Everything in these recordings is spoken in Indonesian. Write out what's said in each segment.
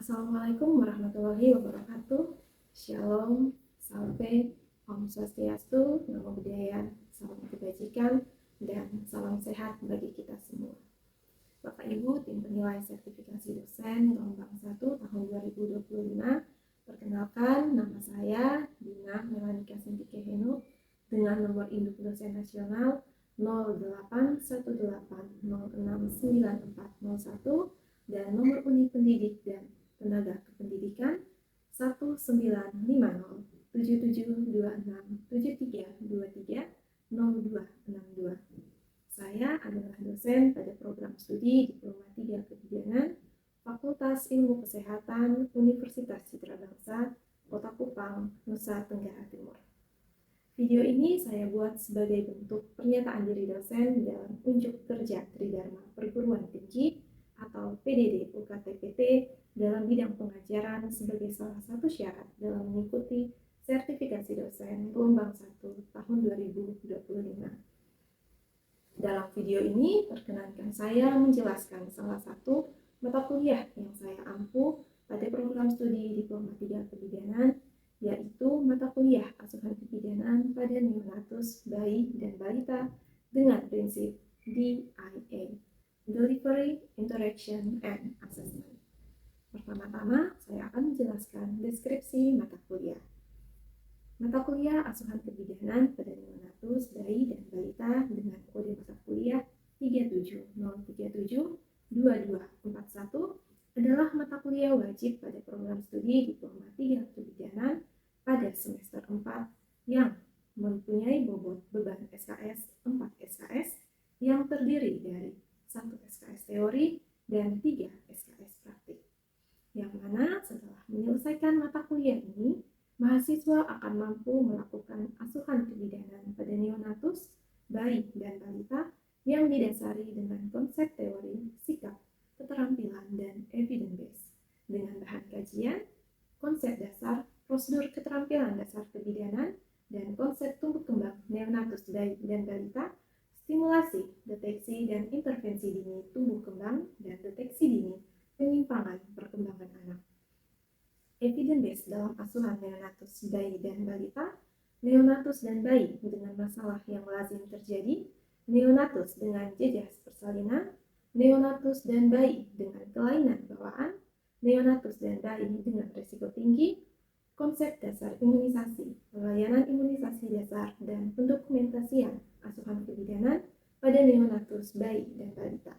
Assalamualaikum warahmatullahi wabarakatuh. Shalom, salve, Om Swastiastu, Namo Buddhaya, salam kebajikan, dan salam sehat bagi kita semua. Bapak Ibu, tim penilai sertifikasi dosen gelombang 1 tahun 2025, perkenalkan nama saya Dina Melanika Sintike Henu dengan nomor induk dosen nasional 0818069401 dan nomor unit pendidik dan tenaga kependidikan 1950572673230262. Saya adalah dosen pada program studi Diploma 3 Kebidanan Fakultas Ilmu Kesehatan Universitas Citra Bangsa, Kota Kupang, Nusa Tenggara Timur. Video ini saya buat sebagai bentuk pernyataan diri dosen dalam unjuk kerja Tridharma Perguruan Tinggi atau PDD UKT-PT dalam bidang pengajaran sebagai salah satu syarat dalam mengikuti sertifikasi dosen gelombang 1 tahun 2025. Dalam video ini, perkenankan saya menjelaskan salah satu mata kuliah yang saya ampuh pada program studi Diploma 3 Kebidanan, yaitu mata kuliah asuhan kebidanan pada neonatus, bayi, dan balita dengan prinsip DIA, Delivery, Interaction, and Assessment. Pertama-tama, saya akan menjelaskan deskripsi mata kuliah. Mata kuliah asuhan kebidanan pada neonatus, bayi, dan balita dengan kode mata kuliah 370372241 adalah mata kuliah wajib pada program studi Diploma 3 Kebidanan pada semester 4 yang mempunyai bobot beban SKS 4 SKS yang terdiri dari 1 SKS teori dan 3 SKS praktik. Yang mana setelah menyelesaikan mata kuliah ini, mahasiswa akan mampu melakukan asuhan kebidanan pada neonatus, bayi, dan balita yang didasari dengan konsep teori, sikap, keterampilan, dan evidence base dengan bahan kajian, konsep dasar, prosedur keterampilan dasar kebidanan, dan konsep tumbuh kembang neonatus, bayi, dan balita, stimulasi, deteksi, dan intervensi dini tumbuh kembang, dan deteksi dini penyimpangan perkembangan anak. Evidence base dalam asuhan neonatus, bayi, dan balita, neonatus dan bayi dengan masalah yang lazim terjadi, neonatus dengan jejas persalinan, neonatus dan bayi dengan kelainan bawaan, neonatus dan bayi dengan risiko tinggi, konsep dasar imunisasi, pelayanan imunisasi dasar, dan pendokumentasian asuhan kebidanan pada neonatus, bayi, dan balita.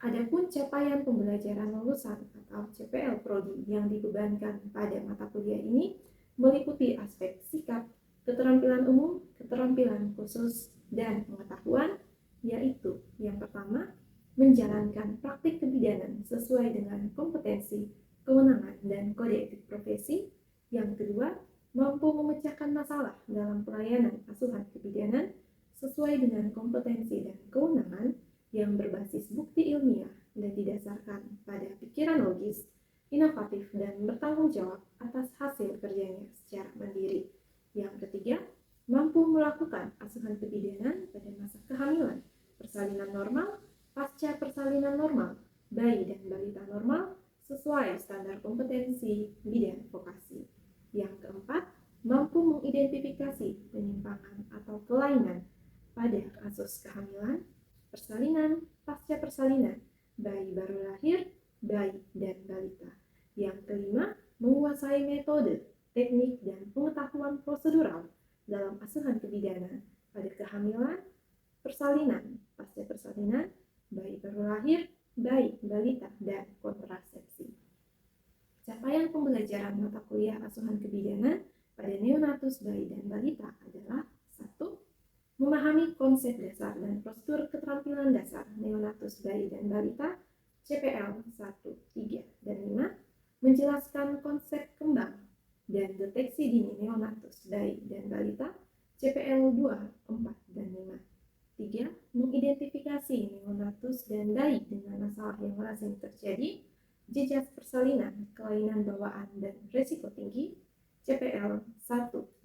Adapun capaian pembelajaran lulusan atau CPL Prodi yang dibebankan pada mata kuliah ini meliputi aspek sikap, keterampilan umum, keterampilan khusus, dan pengetahuan, yaitu yang pertama, menjalankan praktik kebidanan sesuai dengan kompetensi, kewenangan, dan kode etik profesi. Yang kedua, mampu memecahkan masalah dalam pelayanan asuhan kebidanan sesuai dengan kompetensi dan kewenangan yang berbasis bukti ilmiah dan didasarkan pada pikiran logis, inovatif, dan bertanggung jawab atas hasil kerjanya secara mandiri. Yang ketiga, mampu melakukan asuhan kebidanan pada masa kehamilan, persalinan normal, pasca persalinan normal, bayi dan balita normal sesuai standar kompetensi bidang vokasi. Yang keempat, mampu mengidentifikasi penyimpangan atau kelainan pada kasus kehamilan, persalinan, pasca persalinan, bayi baru lahir, bayi, dan balita. Yang kelima, menguasai metode, teknik, dan pengetahuan prosedural dalam asuhan kebidanan pada kehamilan, persalinan, pasca persalinan, bayi baru lahir, bayi, balita, dan kontrasepsi. Capaian pembelajaran mata kuliah asuhan kebidanan pada neonatus, bayi, dan balita adalah 1. Memahami konsep dasar dan prosedur keterampilan dasar neonatus, bayi, dan balita CPL 1, 3, dan 5, menjelaskan konsep kembang dan deteksi dini neonatus, bayi, dan balita CPL 2, 4, dan 5. 3. Mengidentifikasi neonatus dan bayi dengan masalah yang lazim terjadi, jejas persalinan, kelainan bawaan, dan risiko tinggi CPL 1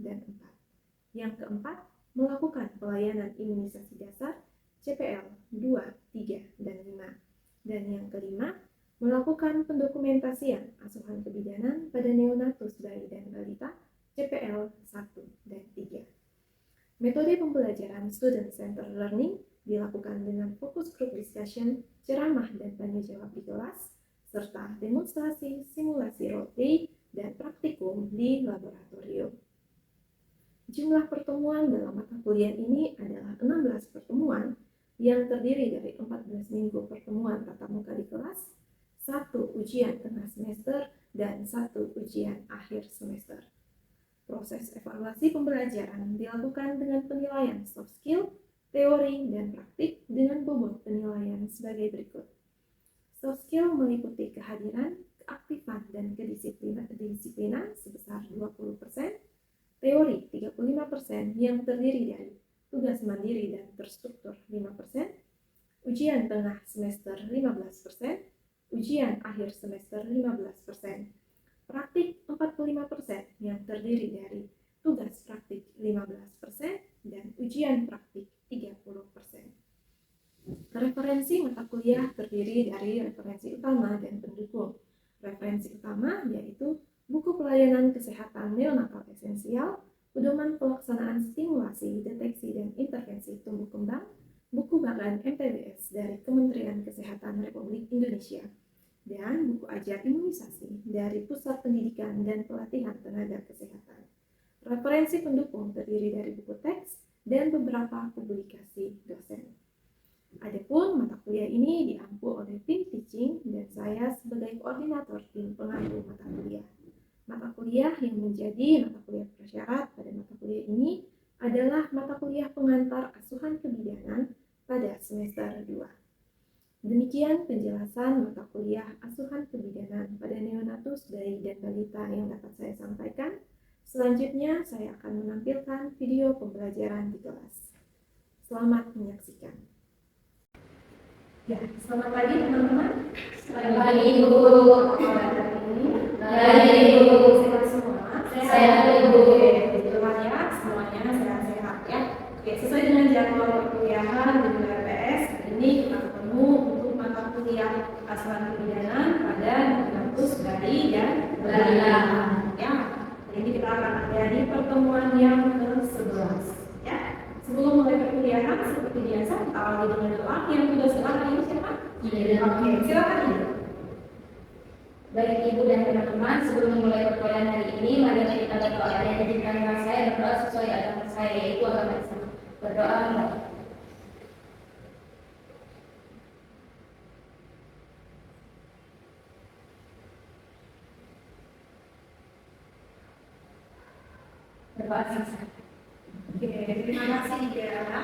dan 4. Yang keempat, melakukan pelayanan imunisasi dasar CPL 2, 3, dan 5. Dan yang kelima, melakukan pendokumentasian Pengoperasian Asuhan Kebidanan pada Neonatus Bayi dan Balita CPL 1 dan 3. Metode pembelajaran Student Centered Learning dilakukan dengan fokus group discussion, ceramah dan tanya jawab di kelas, serta demonstrasi, simulasi role play, dan praktikum di laboratorium. Jumlah pertemuan dalam mata kuliah ini adalah 16 pertemuan yang terdiri dari 14 minggu pertemuan tatap muka di kelas, 1 ujian tengah semester, dan 1 ujian akhir semester. Proses evaluasi pembelajaran dilakukan dengan penilaian soft skill, teori, dan praktik dengan bobot penilaian sebagai berikut. Soft skill meliputi kehadiran, keaktifan, dan kedisiplinan sebesar 20%, teori 35% yang terdiri dari tugas mandiri dan terstruktur 5%, ujian tengah semester 15%, ujian akhir semester 15%, praktik 45% yang terdiri dari tugas praktik 15% dan ujian praktik 30%. Referensi mata kuliah terdiri dari referensi utama dan pendukung. Referensi utama yaitu buku pelayanan kesehatan neonatal esensial, pedoman pelaksanaan stimulasi, deteksi, dan intervensi tumbuh kembang, buku bagan MTBS dari Kementerian Kesehatan Republik Indonesia, dan buku ajar imunisasi dari Pusat Pendidikan dan Pelatihan Tenaga Kesehatan. Referensi pendukung terdiri dari buku teks dan beberapa publikasi dosen. Adapun mata kuliah ini diampu oleh tim teaching dan saya sebagai koordinator tim pengampu mata kuliah. Mata kuliah yang menjadi mata kuliah prasyarat pada mata kuliah ini adalah mata kuliah pengantar asuhan kebidanan pada semester 2. Demikian penjelasan mata kuliah asuhan kebidanan pada neonatus bayi dan balita yang dapat saya sampaikan. Selanjutnya saya akan menampilkan video pembelajaran di kelas. Selamat menyaksikan. Ya, selamat pagi teman-teman. Selamat pagi Ibu. Hari ini Baik Ibu. sehat semua. Sehat Ibu. Semuanya sehat-sehat ya. Oke, sesuai dengan jadwal perkuliahan di UPS, ini kita ketemu untuk mata kuliah asuhan kebidanan pada neonatus bayi dan balita. Ya, ini kita akan ada di pertemuan yang ke-11. Ya, sebelum mulai perkuliahan seperti biasa kita awali dengan doa. Yang tugas doa hari ini siapa? Oke, silakan Ibu. Baik Ibu dan teman-teman, sebelum memulai perkuliahan hari ini, mari kita berdoa dan jadikan saya berdoa sesuai agama saya, yaitu agama Islam. Berdoa. Berdoa selesai. Oke, terima kasih Tiara.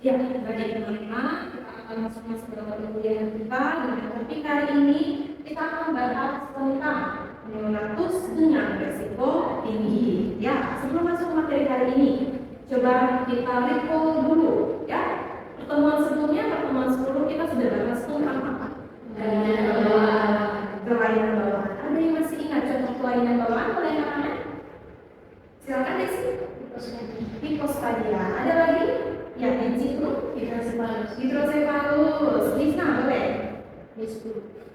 Ya, bagi teman-teman, kita akan masuk ke dalam kuliah kita dengan topik hari ini. Kita akan bahas tentang neonatus dengan resiko tinggi. Ya, sebelum masuk materi hari ini, coba kita recall dulu, ya. Pertemuan sebelumnya, pertemuan 10 kita sudah bahas tentang apa? Kelainan bawaan. Ada yang masih ingat contoh kelainan bawaan pada anak-anak? Silakan Desi. Hipospadia. Ada lagi? Ya, enciklu, hidrosefalus. Lisna, boleh?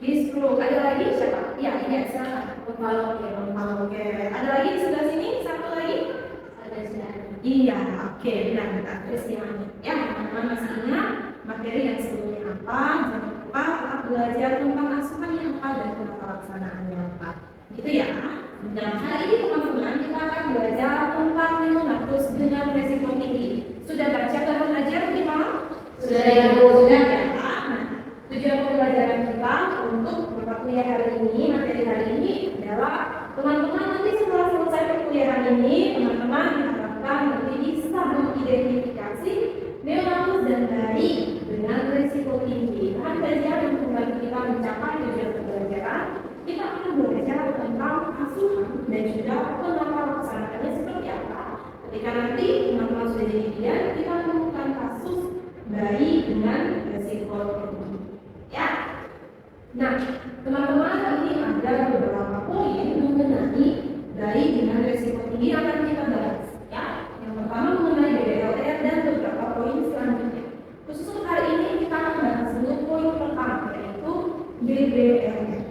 Disfluk. Ada lagi siapa? Ya, ini silakan. Oke. Ada lagi di sebelah sini? Satu lagi? Iya, oke. Benar, Kristiani. Ya, teman-teman masih ingat materi yang sebelumnya apa? Jangan lupa tetap belajar tentang asuhan yang apa dan tentang pelaksanaannya apa. Gitu ya. Dan hari ini teman-teman kita akan belajar tentang neonatus dengan resiko tinggi. Sudah baca baru belajar di malam? Sudah ya Bu. Sudah ya. Nah, tujuan pembelajaran kita untuk mata kuliah hari ini, materi hari ini adalah teman-teman nanti setelah selesai perkuliahan ini, teman-teman diharapkan nanti bisa mengidentifikasi neonatus dan bayi dengan resiko tinggi. Bahan belajar yang membantu kita mencapai tujuan pembelajaran. Kita akan belajar tentang asuhan dan juga penata laksanaannya seperti apa. Ketika nanti teman-teman sudah jadi bidan, kita menemukan kasus bayi dengan resiko tinggi. Ya. Nah, teman-teman ini ada beberapa poin mengenai bayi dengan resiko tinggi yang akan kita bahas. Ya. Yang pertama mengenai BBLR dan beberapa poin selanjutnya. Khusus untuk hari ini kita akan bahas dulu poin pertama, yaitu BBLR.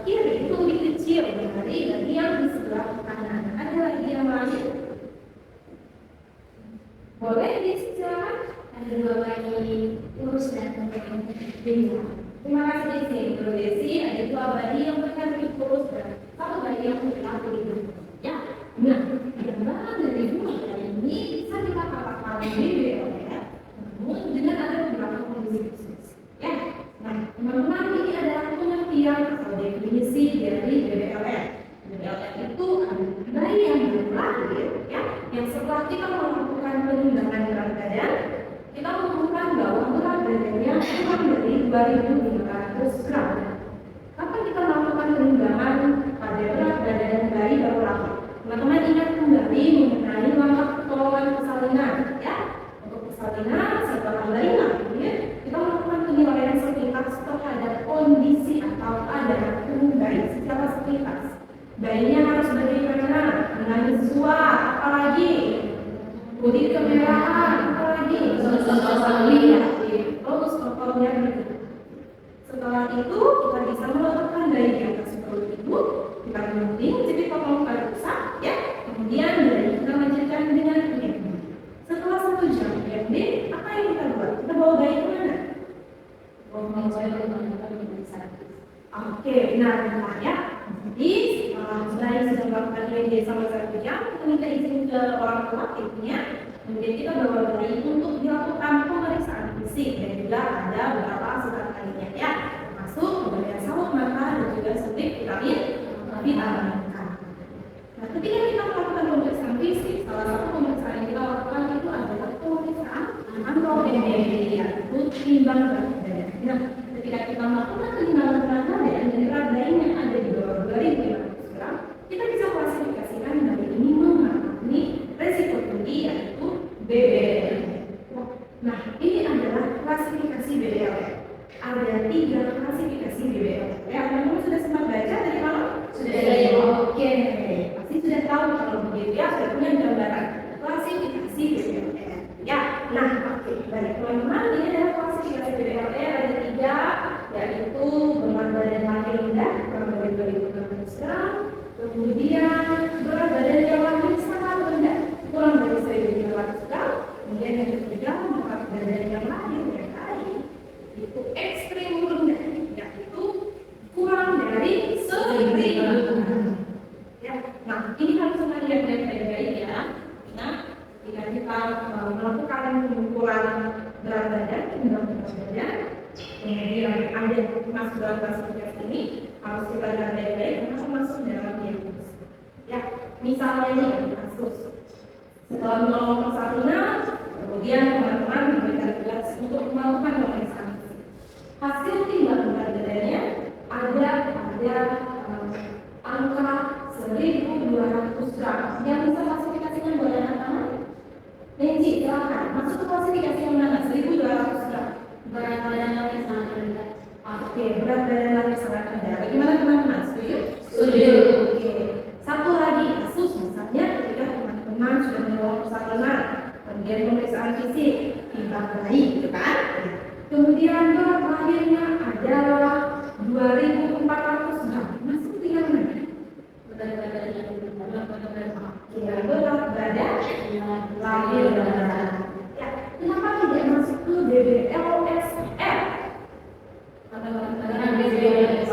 kiri itu lebih kecil dari yang di sebelah kanan. Ada lagi yang lain? Boleh disilakan. Ada 2 bayi kurus dan kemudian Terima kasih Desi. Menurut Desi ada 2 bayi yang mereka lebih kurus dan 1 bayi yang lebih ramping gitu. Ya, nah, gambaran dari 2 bayi ini bisa kita katakan BBL ya. Namun dengan ada beberapa kondisi khusus. Ya, nah teman-teman ini adalah pengertian atau definisi dari BBLF. BBLF itu bayi yang belum lahir, ya, yang setelah kita melakukan penimbangan berat badan, kita menemukan bahwa berat badannya kurang dari 2.500 gram. Kapan kita melakukan penimbangan pada berat badan bayi baru lahir? Teman-teman ingat kembali mengenai langkah pertolongan persalinan, ya. Untuk persalinan setelah bayi lahir, kita melakukan penilaian sepintas terhadap kondisi atau keadaan tubuh bayi secara sepintas. Bayinya harus bagaimana? Menangis suat, apalagi kulit kemerahan, apalagi terus otornya begitu. Setelah itu kita bisa meletakkan bayi di atas perut ibu, kita gunting jadi potong rusak, ya. Kemudian bayi kita lanjutkan dengan IMD. Setelah 1 jam IMD, apa yang kita buat? Kita bawa bayi ke mana? Oke, benar ya. Jadi setelah bayi sudah melakukan IMD sampai 1 jam, kita minta izin ke orang tua ibunya. Kemudian kita bawa bayi untuk dilakukan pemeriksaan fisik dan juga ada beberapa asupan lainnya, ya, termasuk pemberian sabuk mata dan juga suntik vitamin K. Nah, ketika kita melakukan pemeriksaan fisik, salah satu pemeriksaan yang kita lakukan itu adalah pemeriksaan antropometri, yaitu timbang berat badan. Nah, ketika kita melakukan timbangan berat badan dan berat bayinya ada di bawah 2.500 gram, kita bisa klasifikasikan bayi ini mengalami resiko tinggi yaitu BBL. Nah, ini adalah klasifikasi BBL. Ada 3 klasifikasi BBL. Ya, teman-teman sudah sempat baca tadi malam? Sudah. Oke, pasti sudah tahu kalau begitu ya, sudah punya gambaran klasifikasi BBL. Ya, nah, oke, baik teman-teman, ini adalah klasifikasi BBL ada 3, yaitu berat badan lahir rendah kurang dari 2.500 gram, kemudian berat badan yang lahir sangat rendah kurang dari 1.500 gram, kemudian yang ketiga berat badan yang lahir yang baik itu ekstrim rendah, yaitu kurang dari 1.500 gram. Ya, nah ini harus kita lihat dari baik-baik ya. Nah, jika kita melakukan pengukuran berat badan, kemudian ada masuk dalam klasifikasi ini harus kita lihat baik-baik karena masuk dalam diagnosis. Ya, misalnya ini kasus setelah menolong persalinan, kemudian teman-teman diberikan tugas untuk melakukan pemeriksaan. Hasil timbangan berat badannya ada angka 1.200 gram. Yang bisa klasifikasinya boleh anak-anak? Nenci, silakan. Masuk ke klasifikasi yang mana? 1.200 gram. berat badan yang sangat rendah. Oke, berat badan yang sangat rendah. Bagaimana teman-teman? Setuju? Setuju. Oke. Satu lagi kasus misalnya ketika teman-teman sudah menolong persalinan, kemudian pemeriksaan fisik, timbang bayi, gitu kan? Kemudian berat lahirnya adalah 2.400 gram. Masuk di yang mana? Berat badan yang rendah. Ya, berat badan lahir rendah. Ya, kenapa tidak masuk ke BBLSR? Karena BBL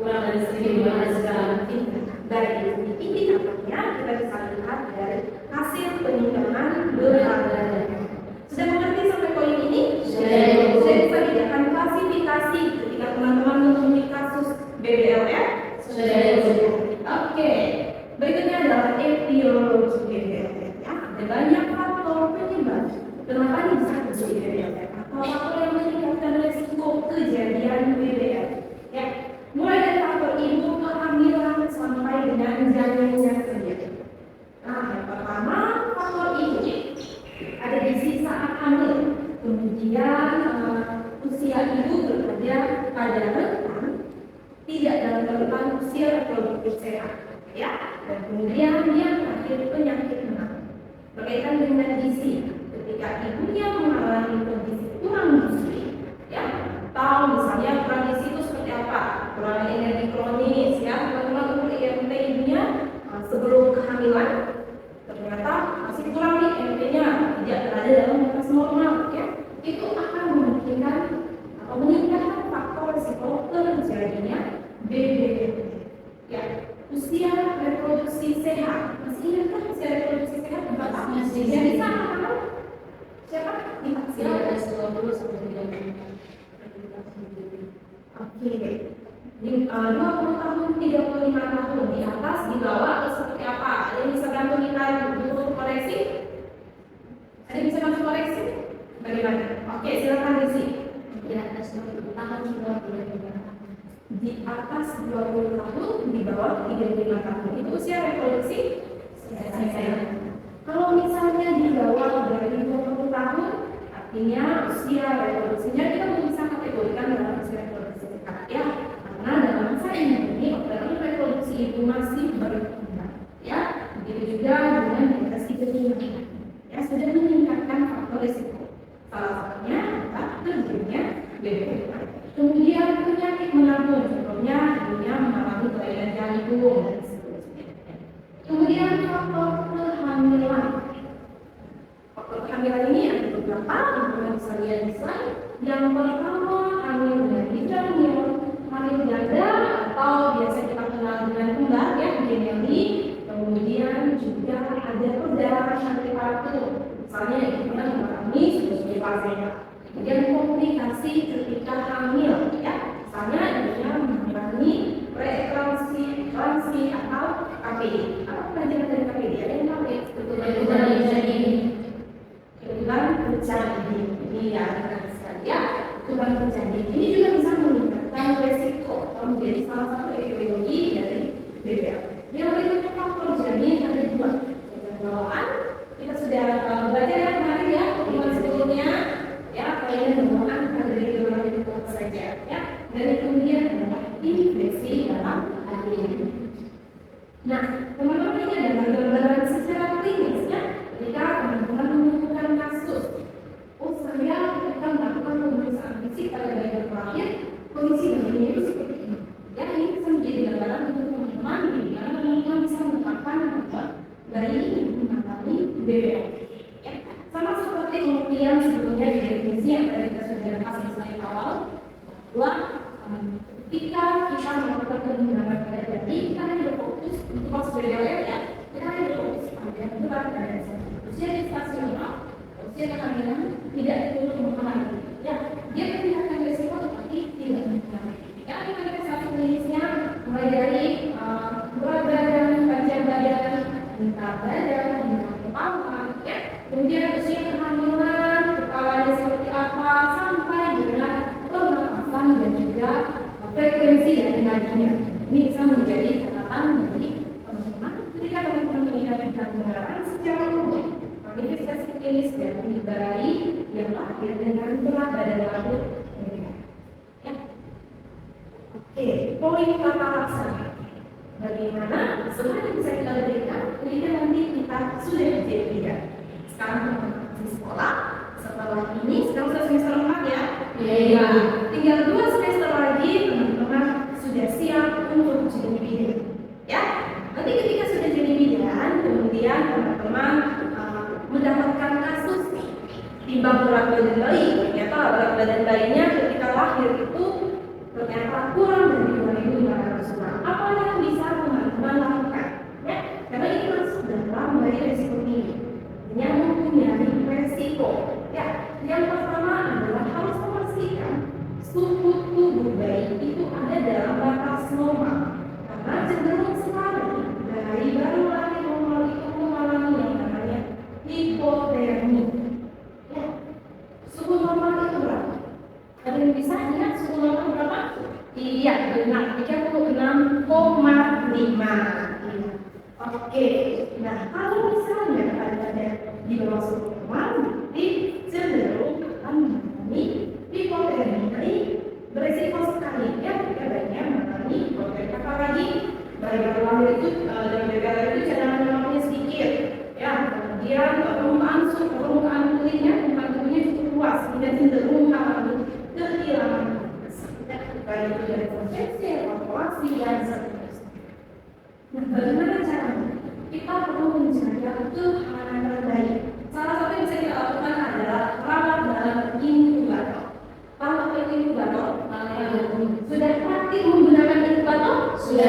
kurang dari 1.500 gram. Baik, ini nampaknya kita bisa lihat dari hasil penimbangan berat badan. Sudah mengerti sampai poin ini? Sudah bisa dijelaskan klasifikasi ketika teman-teman menemui kasus BBLF? Sudah. Oke, berikutnya adalah etiologi BBLF. Ya, ada banyak faktor penyebab kenapa ini bisa terjadi BBLF atau faktor yang meningkatkan risiko kejadian BBLF. Ya, mulai dari faktor ibu kehamilan sampai dengan janinnya sendiri. Nah, yang pertama faktor ibu ada di sisi saat hamil, kemudian usia ibu berada pada rentan, tidak dalam rentan usia reproduktif sehat, ya. Dan kemudian yang terakhir penyakit menular berkaitan dengan gizi. Ketika ibunya mengalami kondisi kurang gizi, ya, atau misalnya kurang gizi itu seperti apa? kekurangan energi kronis ya teman-teman. Untuk IMT ibunya sebelum kehamilan ternyata masih kurang nih IMT-nya, tidak berada dalam batas normal ya, itu akan memungkinkan atau meningkatkan faktor risiko terjadinya BBB ya. Usia reproduksi sehat, masih ingat kan usia reproduksi sehat berapa? Ya di sana kan? Siapa? Di Ada 20 sampai 30. Oke, di 20 tahun, 35 tahun, di atas, di bawah, atau seperti apa? Ada yang bisa bantu kita untuk koreksi? Ada yang bisa bantu koreksi? Bagaimana? Oke, silakan Desi. Di atas 20 tahun, 25 tahun. Di atas 20 tahun, di bawah 35 tahun. Itu usia reproduksi sehat. Kalau misalnya di bawah dari 20 tahun, artinya usia reproduksinya kita belum bisa kategorikan dalam usia reproduksi sehat ya. Karena dalam masa ini organ reproduksi itu masih berkembang ya. Begitu juga dengan deteksi keturunan ya, sudah meningkatkan faktor risiko. Salah satunya adalah terjadinya BBB. Kemudian penyakit menular, contohnya ibunya mengalami kelainan jantung dan seterusnya. Kemudian faktor kehamilan. Faktor kehamilan ini ada beberapa yang bisa lihat di slide. Yang pertama, hamil dari hamil ganda atau biasa kita kenal dengan kembar ya, gemeli. Kemudian juga ada perdarahan prematur. Misalnya ibunya mengalami sebagai pasien. Kemudian komplikasi ketika hamil ya, misalnya ibunya mengalami preeklamsi atau KPD. Apa pelajaran dari KPD? Ada yang tahu ya? Kebetulan terjadi. Ini ya benar sekali ya. Kebetulan terjadi. Ini juga bisa meningkatkan resiko atau menjadi salah satu etiologi dari BBB. Yang berikutnya faktor janin ada dua. Yang bawaan kita sudah belajar ya kemarin ya, pertemuan sebelumnya. Ya, kalian bawaan ada di dalam itu apa saja ya. Dan kemudian adalah infeksi dalam hati. Nah, teman-teman ini adalah gambaran secara klinis ya. Ketika teman-teman menemukan kasus, saya ketika melakukan pemeriksaan fisik pada bayi terakhir, kondisi bayinya itu seperti ini. Ya, ini bisa menjadi gambaran untuk teman-teman di mana teman-teman bisa menetapkan bahwa bayi ini mengalami BBB. Ya, sama seperti pengertian sebelumnya di definisi yang tadi kita sudah bahas di slide awal, bahwa ketika kita melakukan pengembangan pada bayi, kita hanya berfokus untuk masuk dari awal ya, kita hanya berfokus pada beban pada usia gestasional, usia kehamilan tidak turun kemana-mana. Ya, dia meningkatkan resiko tetapi tidak meningkatkan. Ya, manifestasi klinisnya mulai dari berat badan, panjang badan, bentang badan, bentang kepala, ya. Kemudian usia kehamilan, kepalanya seperti apa, sampai dengan pernapasan dan juga frekuensi dari nadinya. Ini bisa menjadi catatan dari teman-teman ketika teman-teman melihat gambaran secara umum manifestasi klinis dari bayi yang lahir dengan berat badan larut meningkat. Ya. Oke, poin tata laksana. Bagaimana sebenarnya bisa kita berikan ketika nanti kita sudah jadi sekarang teman-teman di sekolah, setelah ini sekarang sudah semester 4 ya. Iya. Tinggal 2 semester lagi teman-teman sudah siap untuk jadi bidan. Ya. Nanti ketika sudah jadi bidan, kemudian teman-teman mendapatkan kasus timbang berat badan bayi. Ternyata berat badan bayinya ketika lahir itu ternyata kurang dari 2.500 gram. Apa yang bisa teman-teman lakukan? Ya, karena ini masuk dalam dari resiko tinggi. Yang mempunyai resiko. Ya, yang pertama adalah harus memastikan suhu tubuh bayi itu ada dalam batas normal. Karena cenderung sekali bayi baru lahir mengalami yang namanya hipotermi. Ya, suhu normal itu berapa? Ada yang bisa ingat suhu normal berapa? Iya, benar. 36,5. Oke. Nah, kalau misalnya ada di bawah suhu normal, berarti cenderung akan mengalami hipotermi. Berisiko sekali ya jika bayinya mengalami hipotermi. Apalagi bayi baru lahir itu dan bayi baru itu cadangan lemaknya sedikit. Ya, kemudian permukaan kulitnya, permukaan tubuhnya cukup luas, tidak cenderung mengalami kehilangan. Baik itu dari konveksi atau dan seterusnya. Nah, bagaimana caranya? Kita perlu menjaga kehamalan terbaik. Salah satu yang bisa kita lakukan adalah rawat dalam inkubator. Tahu apa itu inkubator? Sudah praktik menggunakan inkubator? Sudah.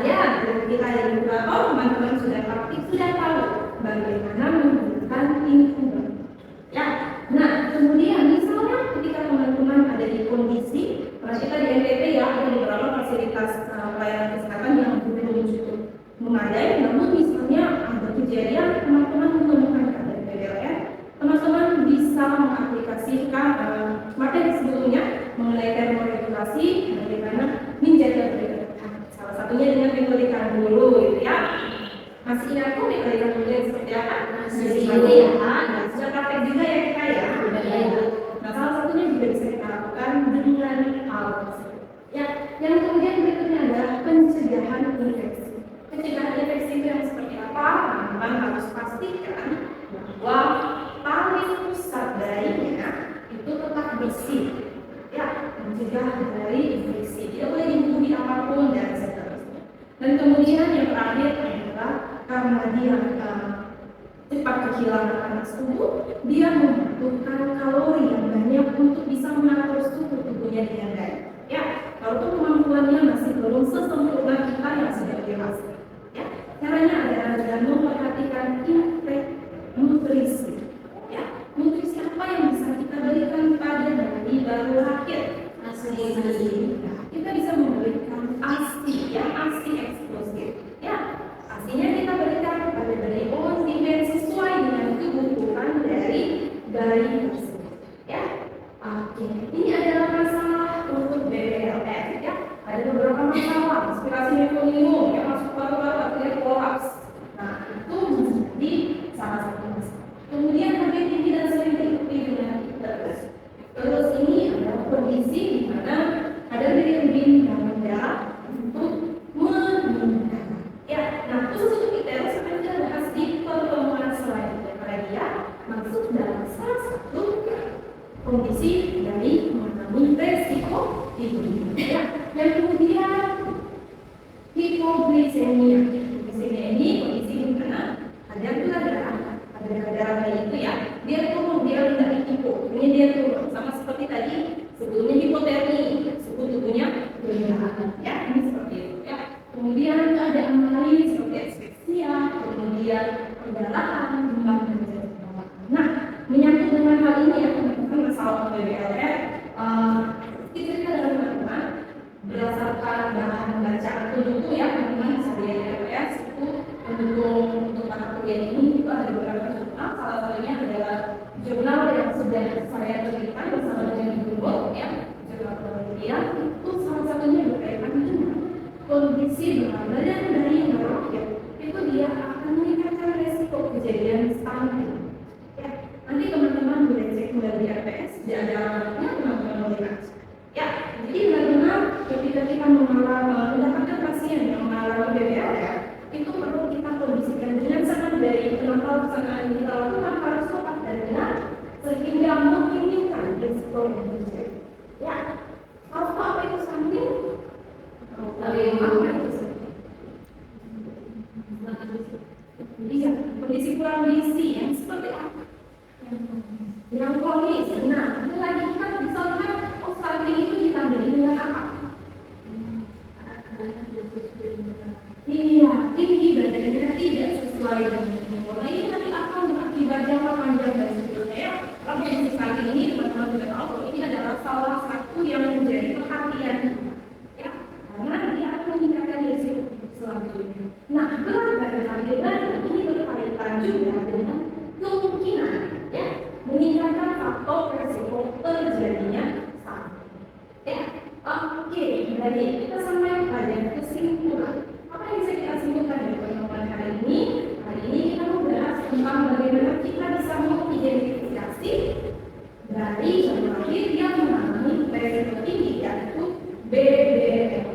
Ya, berarti ada inkubator, teman-teman sudah praktik, sudah tahu bagaimana menggunakan inkubator. Ya, nah kemudian misalnya ketika teman-teman ada di kondisi, karena kita di NTT ya ada beberapa fasilitas pelayanan kesehatan yang belum cukup memadai, namun misalnya ada kejadian teman-teman menemukan kader PDLN, teman-teman bisa mengaplikasikan materi sebelumnya mengenai termoregulasi, bagaimana menjaga keberkatan. Salah satunya dengan memberikan dulu, gitu ya. Masih ingat kok memberikan dulu yang seperti apa? Masih ya. Nah, sudah praktek juga ya kita ya. Nah, salah satunya juga bisa kita lakukan dengan hal tersebut. Ya, yang kemudian berikutnya adalah pencegahan infeksi. Pencegahan infeksi itu yang seperti apa? Teman-teman harus pastikan bahwa tali pusat darinya itu tetap bersih. Ya, mencegah dari infeksi. Tidak boleh dihubungi apapun dan seterusnya. Dan kemudian yang terakhir adalah karena dia cepat kehilangan panas tubuh, dia membutuhkan kalori yang banyak untuk bisa mengatur suhu tubuhnya dengan baik. Ya, kalau kemampuannya masih belum sesempurna kita yang sudah dewasa. Ya, caranya adalah dengan memperhatikan intake nutrisi. Ya, nutrisi apa yang bisa kita berikan pada bayi baru lahir? ASI. Nah, kita bisa memberikan ASI, ya, ASI eksklusif. Ya, ASInya kita berikan pada bayi multivitamin sesuai dengan kebutuhan dari bayi tersebut. Ya, oke. Ini adalah masalah untuk BBLF. Ya, ada beberapa masalah. Inspirasi mekonium yang masuk paru-paru akhirnya kolaps. Nah, itu menjadi salah satu masalah. Kemudian HB tinggi dan sering diikuti dengan terus ini adalah kondisi di mana ada bilirubin yang mendarat untuk meningkat. Ya, nah khusus untuk ITERUS akan kita bahas di pertemuan selanjutnya karena dia masuk dalam salah satu kondisi dari mengalami resiko ini. Ya, dan kemudian hipogliksemia. Hipogliksemia ini kondisi di mana ada gula darah, darahnya itu ya, dia turun, dia menjadi hipo, ini dia turun, sama seperti tadi sebelumnya hipotermi, suhu tubuhnya berlebihan, ya ini seperti itu ya. Kemudian ada lain seperti ekspeksia, kemudian perdarahan, demam dan sebagainya. Nah, menyangkut dengan hal ini ya teman-teman masalah BBLF, kita adalah teman-teman berdasarkan bahan bacaan buku ya teman-teman bisa lihat di LPS itu mendukung untuk mata kuliah ini itu ada beberapa jurnal, salah satunya adalah jurnal yang sudah saya terbitkan bersama dengan Google ya, jurnal penelitian itu salah satunya berkaitan dengan kondisi berat badan dari neurokir itu dia akan meningkatkan resiko kejadian stunting. Ya, nanti teman-teman boleh cek kembali di LPS, di ada alamatnya teman-teman boleh baca. Ya, jadi benar-benar ketika kita mendapatkan pasien yang mengalami BBL ya, itu perlu kita kondisikan dengan sangat baik. Kenapa pesanan yang kita lakukan harus tepat dan benar sehingga meminimalkan risiko yang terjadi. Ya, apa itu stunting? Iya, kondisi kurang gizi yang seperti apa? Yang kronis. Nah, itu lagi kita bisa lihat stunting itu ditandai dengan apa? Iya, tinggi badannya tidak sesuai dengan normal. Ini nanti akan berakibat jangka panjang dan seterusnya ya. Kondisi stunting ini teman-teman sudah tahu ini adalah salah satu yang menjadi perhatian ya, karena dia akan meningkatkan risiko selanjutnya. Nah, berat badan ini berkaitan juga dengan kemungkinan ya meningkatkan faktor risiko terjadinya stunting. Ya, oke, jadi kita sampai pada kesimpulan. Apa yang bisa kita simpulkan dari pertemuan hari ini? Hari ini kita membahas tentang bagaimana kita bisa mengidentifikasi dari jemaah lahir yang mengalami resiko tinggi yaitu BBLF.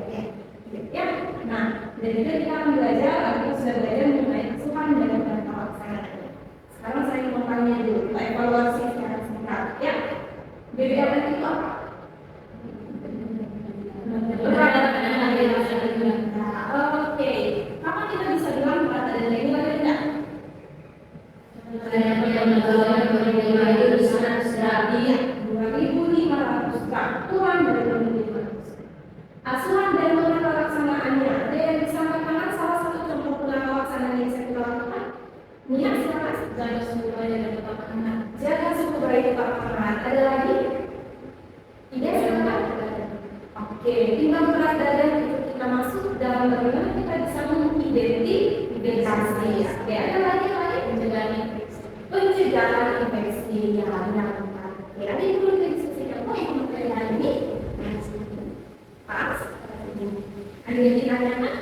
Ya, nah, dan juga kita akan belajar, kita sudah belajar mengenai asupan dan tata laksana. Sekarang saya mau tanya dulu, kita evaluasi secara singkat. Ya, BBLF itu apa? jaga suhu badan dan tetap aman. Jaga suhu badan tetap aman. Ada lagi? Tidak silakan. Oke, timbang berat badan itu kita masuk dalam bagaimana kita bisa mengidentifikasi. Oke, ada lagi? Pencegahan infeksi. Pencegahan infeksi. Ya, benar. Oke, ada yang perlu didiskusikan yang materi hari ini? Pas. Ada yang ditanyakan?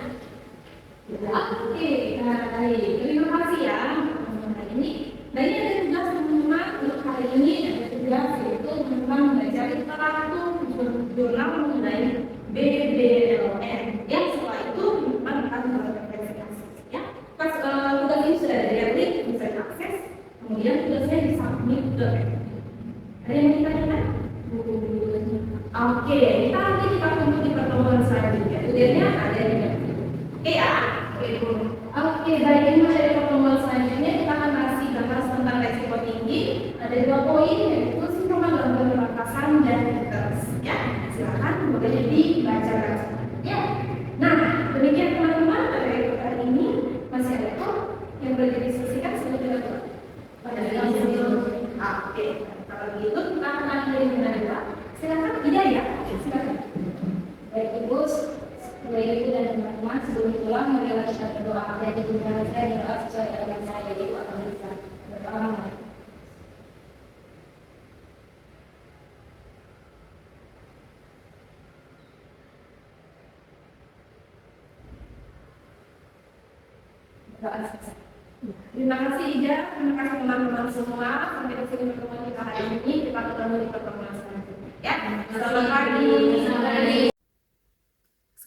Oke, baik. Terima kasih ya hari ini. Dan ini ada tugas teman-teman untuk hari ini, ada tugas yaitu teman-teman belajar literatur jurnal mengenai BBLN. Ya, setelah itu teman-teman akan berverifikasi. Ya, pas tugas ini sudah ada link, bisa diakses. Kemudian tugasnya disubmit ke. Ada yang ditanyakan? Oke, kita tunggu di pertemuan selanjutnya. Tugasnya ada di Oke ya. Oke, baik, ini materi pertemuan selanjutnya kita akan masih bahas tentang resiko tinggi. Ada 2 poin yaitu sindrom gangguan pernafasan dan diabetes. Ya, silakan boleh dibaca. Ya. Nah, demikian teman-teman materi hari ini. Masih ada kok yang boleh didiskusikan sebelum kita pada Oke, kalau begitu kita akan akhiri dengan doa. Silakan, Ida ya. Silakan. Baik Ibu dan teman-teman, sebelum pulang marilah kita berdoa. Dan ditunjukkan saya berdoa sesuai agama saya, yaitu akan bisa berdoa. Berdoa selesai. Terima kasih Ida, terima kasih teman-teman semua. Sampai di sini pertemuan kita hari ini. Kita ketemu di pertemuan selanjutnya. Ya, selamat pagi.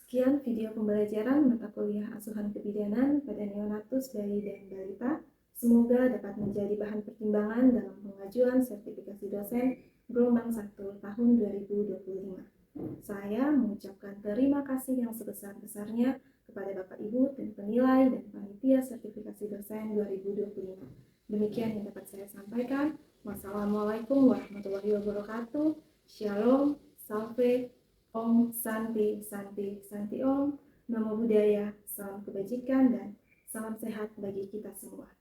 Sekian video pembelajaran mata kuliah asuhan kebidanan pada neonatus bayi dan balita. Semoga dapat menjadi bahan pertimbangan dalam pengajuan sertifikasi dosen gelombang 1 tahun 2025. Saya mengucapkan terima kasih yang sebesar-besarnya kepada Bapak Ibu dan penilai dan panitia sertifikasi dosen 2025. Demikian yang dapat saya sampaikan. Wassalamualaikum warahmatullahi wabarakatuh. Shalom, salve, Om Santi Santi Santi Om. Namo Buddhaya, salam kebajikan dan salam sehat bagi kita semua.